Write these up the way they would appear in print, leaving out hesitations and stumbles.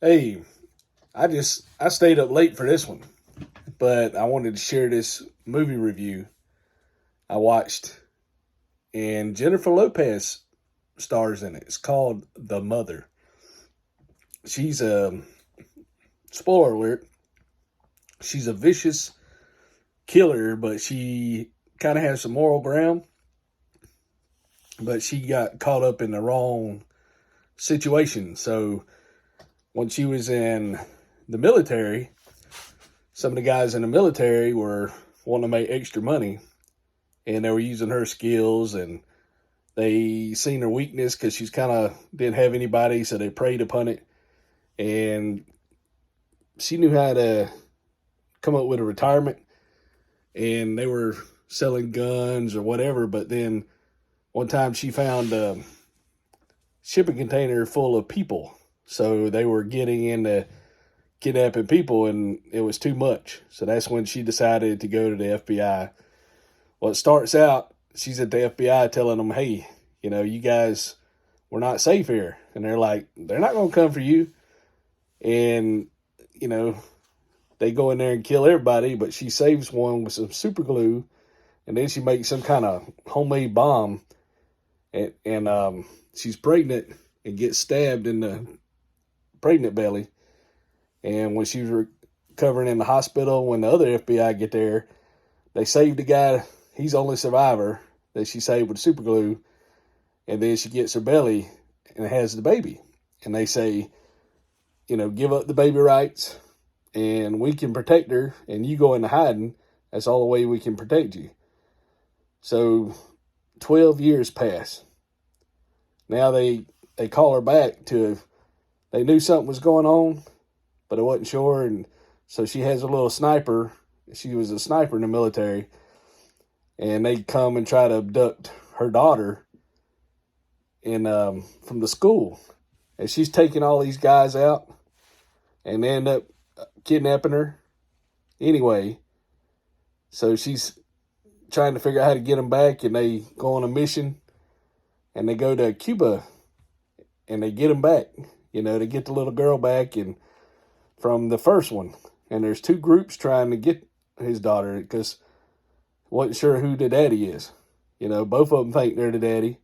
Hey, I stayed up late for this one, but I wanted to share this movie review I watched, and Jennifer Lopez stars in it. It's called The Mother. She's a spoiler alert. She's a vicious killer, but she kind of has some moral ground. But she got caught up in the wrong situation. So when she was in the military, some of the guys in the military were wanting to make extra money, and they were using her skills, and they seen her weakness because she's kind of didn't have anybody, so they preyed upon it, and she knew how to come up with a retirement, and they were selling guns or whatever. But then one time she found a shipping container full of people, so they were getting into kidnapping people, and it was too much. So that's when she decided to go to the FBI. Well, it starts out, she's at the FBI telling them, hey, you guys, we're not safe here. And they're like, they're not going to come for you. And, you know, they go in there and kill everybody, but she saves one with some super glue. And then she makes some kind of homemade bomb. And she's pregnant and gets stabbed in the pregnant belly. And when she was recovering in the hospital, when the other FBI get there, they save the guy. He's the only survivor that she saved with super glue. And then she gets her belly and has the baby. And they say, give up the baby rights and we can protect her, and you go into hiding. That's all the way we can protect you. So 12 years pass. Now they call her back they knew something was going on, but I wasn't sure. And so she has a little sniper. She was a sniper in the military. And they come and try to abduct her daughter from the school. And she's taking all these guys out, and they end up kidnapping her anyway. So she's trying to figure out how to get them back, and they go on a mission, and they go to Cuba, and they get them back. They get the little girl back and from the first one. And there's two groups trying to get his daughter because wasn't sure who the daddy is. Both of them think they're the daddy.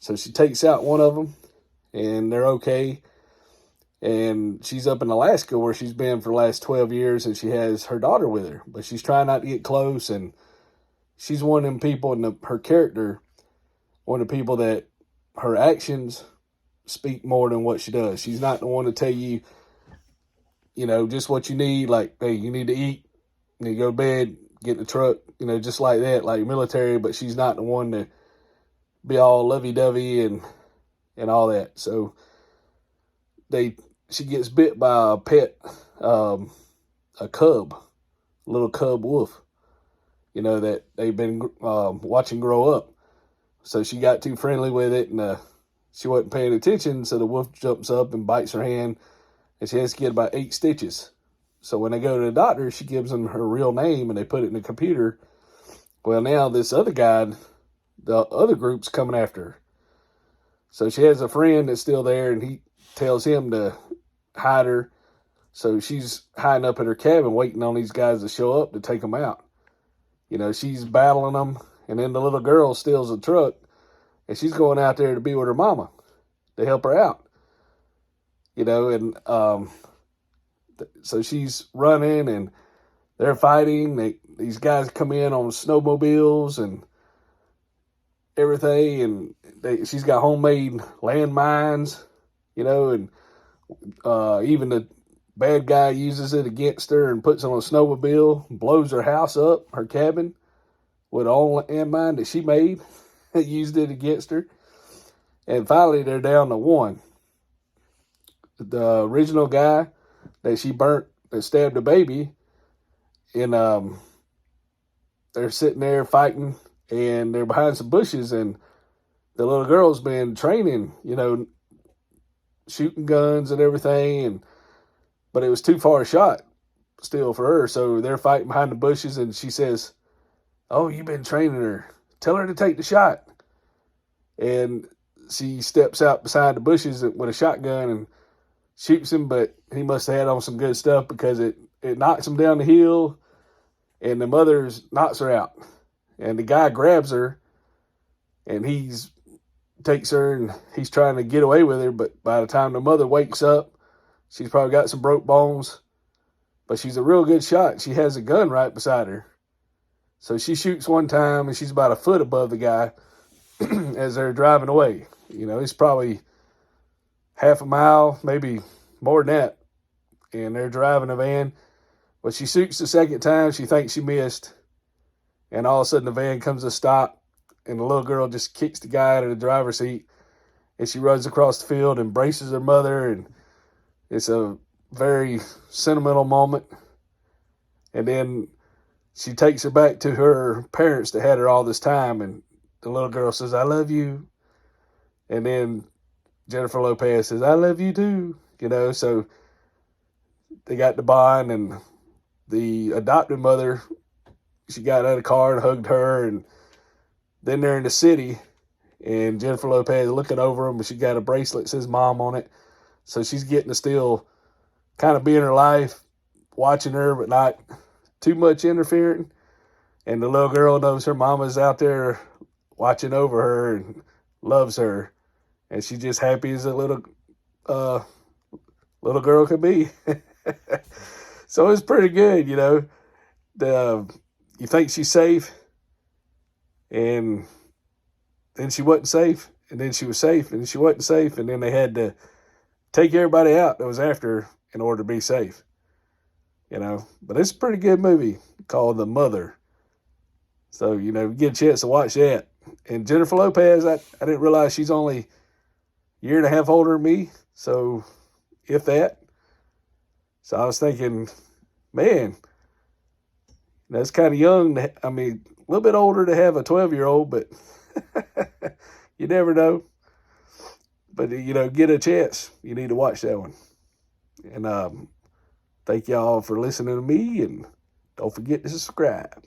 So she takes out one of them, and they're okay. And she's up in Alaska where she's been for the last 12 years, and she has her daughter with her. But she's trying not to get close, and she's one of them people, and her character, one of the people that her actions speak more than what she does. She's not the one to tell you, just what you need. Like, hey, you need to eat, you need to go to bed, get in the truck, just like that, like military. But she's not the one to be all lovey-dovey and all that. So she gets bit by a pet, a cub, a little cub wolf, that they've been watching grow up. So she got too friendly with it, and she wasn't paying attention. So the wolf jumps up and bites her hand, and she has to get about 8 stitches. So when they go to the doctor, she gives them her real name, and they put it in the computer. Well, now this other guy, the other group's coming after her. So she has a friend that's still there, and he tells him to hide her. So she's hiding up in her cabin waiting on these guys to show up to take them out. She's battling them, and then the little girl steals a truck, and she's going out there to be with her mama to help her out. So she's running, and they're fighting. These guys come in on snowmobiles and everything, and she's got homemade landmines, and even the bad guy uses it against her and puts it on a snowmobile, blows her house up, her cabin, with an old landmine that she made, used it against her. And finally, they're down to one. The original guy that she burnt, that stabbed the baby, and they're sitting there fighting, and they're behind some bushes, and the little girl's been training, shooting guns and everything, but it was too far a shot still for her. So they're fighting behind the bushes, and she says, "Oh, you've been training her. Tell her to take the shot." And she steps out beside the bushes with a shotgun, and shoots him, but he must have had on some good stuff because it knocks him down the hill, and the mother knocks her out. And the guy grabs her, and takes her, and he's trying to get away with her. But by the time the mother wakes up, she's probably got some broke bones. But she's a real good shot. She has a gun right beside her. So she shoots one time, and she's about a foot above the guy as they're driving away. You know, it's probably half a mile, maybe more than that. And they're driving a van. But she shoots the second time. She thinks she missed. And all of a sudden, the van comes to a stop. And the little girl just kicks the guy out of the driver's seat. And she runs across the field and embraces her mother. And it's a very sentimental moment. And then she takes her back to her parents that had her all this time. And the little girl says, I love you. And then Jennifer Lopez says, I love you too. You know, so they got the bond, and the adopted mother, she got out of the car and hugged her. And then they're in the city, and Jennifer Lopez looking over them, and she got a bracelet that says mom on it. So she's getting to still kind of be in her life, watching her, but not too much interfering. And the little girl knows her mama's out there watching over her and loves her. And she's just happy as a little girl could be. So it's pretty good, you know. You think she's safe, and then she wasn't safe, and then she was safe, and she wasn't safe, and then they had to take everybody out that was after her in order to be safe, you know. But it's a pretty good movie called The Mother. So, you know, you get a chance to watch that. And Jennifer Lopez, I didn't realize she's only a year and a half older than me, so if that. So I was thinking, man, that's kind of young. I mean, a little bit older to have a 12-year-old, but you never know. But, you know, get a chance. You need to watch that one. And thank y'all for listening to me, and don't forget to subscribe.